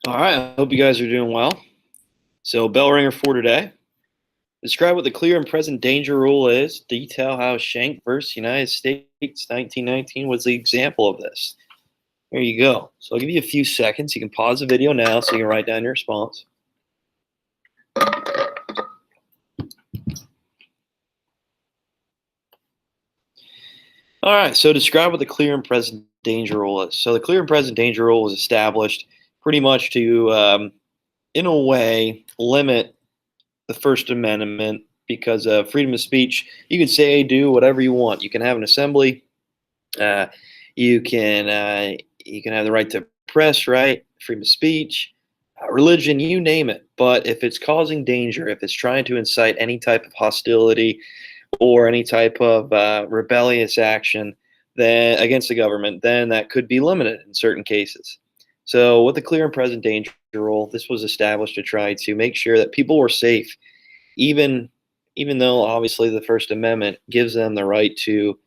All right, I hope you guys are doing well. So, bell ringer for today. Describe what the clear and present danger rule is. Detail how Schenck versus United States 1919 was the example of this. There you go. So, I'll give you a few seconds. You can pause the video now so you can write down your response. All right, so describe what the clear and present danger rule is. So, the clear and present danger rule was established pretty much to, in a way, limit the First Amendment because of freedom of speech. You can say, do whatever you want. You can have an assembly. Uh, you can have the right to press, right? Freedom of speech, religion, you name it. But if it's causing danger, if it's trying to incite any type of hostility or any type of rebellious action then against the government, then that could be limited in certain cases. So, with the clear and present danger rule, this was established to try to make sure that people were safe even even though obviously the First Amendment gives them the right to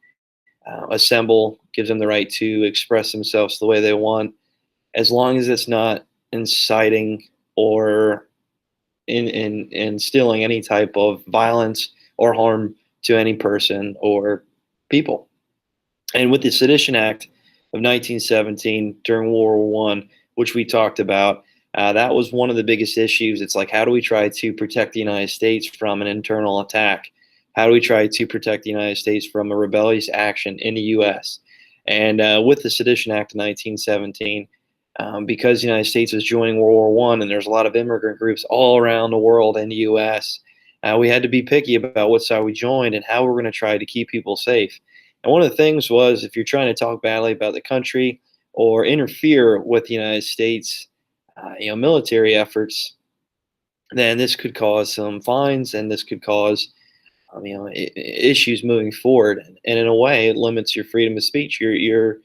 assemble, gives them the right to express themselves the way they want, as long as it's not inciting or instilling any type of violence or harm to any person or people. And with the Sedition Act of 1917 during World War One, which we talked about, that was one of the biggest issues. It's like, how do we try to protect the United States from an internal attack? How do we try to protect the United States from a rebellious action in the U.S.? And with the Sedition Act of 1917, because the United States was joining World War One, and there's a lot of immigrant groups all around the world in the U.S., we had to be picky about what side we joined and how we're going to try to keep people safe. And one of the things was, if you're trying to talk badly about the country or interfere with the United States, military efforts, then this could cause some fines, and this could cause, issues moving forward. And in a way, it limits your freedom of speech, your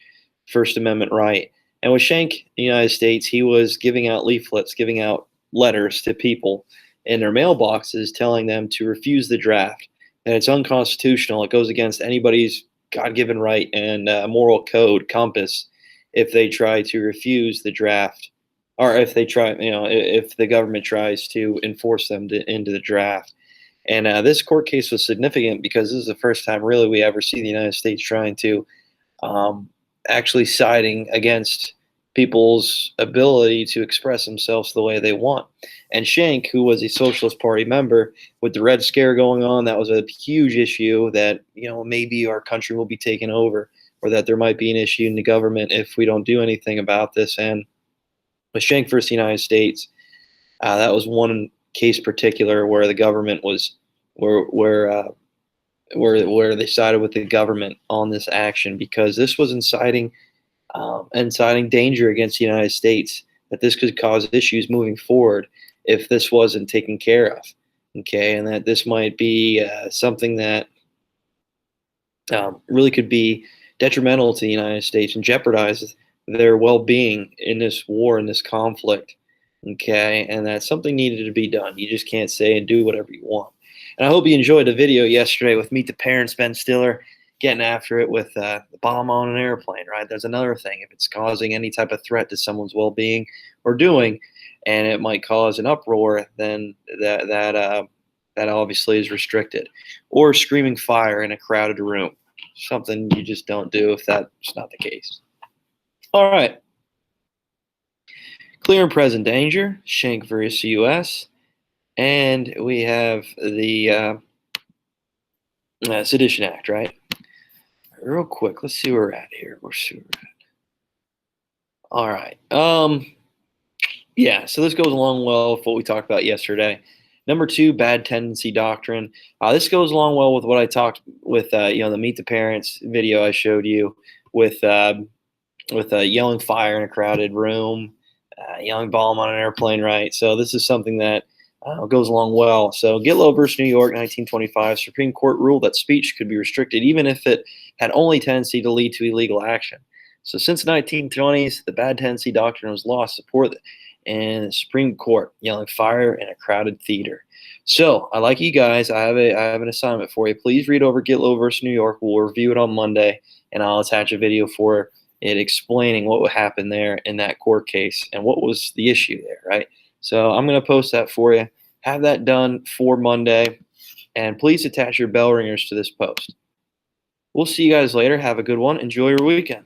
First Amendment right. And with Schenck, in the United States, he was giving out leaflets, giving out letters to people in their mailboxes, telling them to refuse the draft. And it's unconstitutional. It goes against anybody's God-given right and moral code compass if they try to refuse the draft, or if they try, if the government tries to enforce them into the draft. And this court case was significant because this is the first time really we ever see the United States trying to um, actually siding against people's ability to express themselves the way they want. And Schenck, who was a Socialist Party member, with the Red Scare going on, that was a huge issue that, maybe our country will be taken over, or that there might be an issue in the government if we don't do anything about this. And with Schenck versus the United States, that was one case particular where the government was where they sided with the government on this action, because this was inciting danger against the United States, that this could cause issues moving forward if this wasn't taken care of. Okay, and that this might be something that really could be detrimental to the United States and jeopardize their well-being in this war, in this conflict. Okay, and that something needed to be done. You just can't say and do whatever you want. And I hope you enjoyed the video yesterday with Meet the Parents, Ben Stiller, getting after it with the bomb on an airplane, right? There's another thing. If it's causing any type of threat to someone's well-being or doing, and it might cause an uproar, then that obviously is restricted. Or screaming fire in a crowded room, something you just don't do if that's not the case. All right. Clear and present danger, Schenck versus U.S. And we have the Sedition Act, right? Real quick, let's see where we're at here. All right. Yeah, so this goes along well with what we talked about yesterday. Number 2, bad tendency doctrine. This goes along well with what I talked with, the Meet the Parents video I showed you with yelling fire in a crowded room, yelling bomb on an airplane, right? So this is something that goes along well. So Gitlow versus New York, 1925, Supreme Court ruled that speech could be restricted even if it had only tendency to lead to illegal action. So since the 1920s, the bad tendency doctrine was lost support in the Supreme Court, yelling fire in a crowded theater. So I like you guys. I have an assignment for you. Please read over Gitlow versus New York. We'll review it on Monday, and I'll attach a video for it explaining what happened there in that court case and what was the issue there, right? So I'm going to post that for you. Have that done for Monday, and please attach your bell ringers to this post. We'll see you guys later. Have a good one. Enjoy your weekend.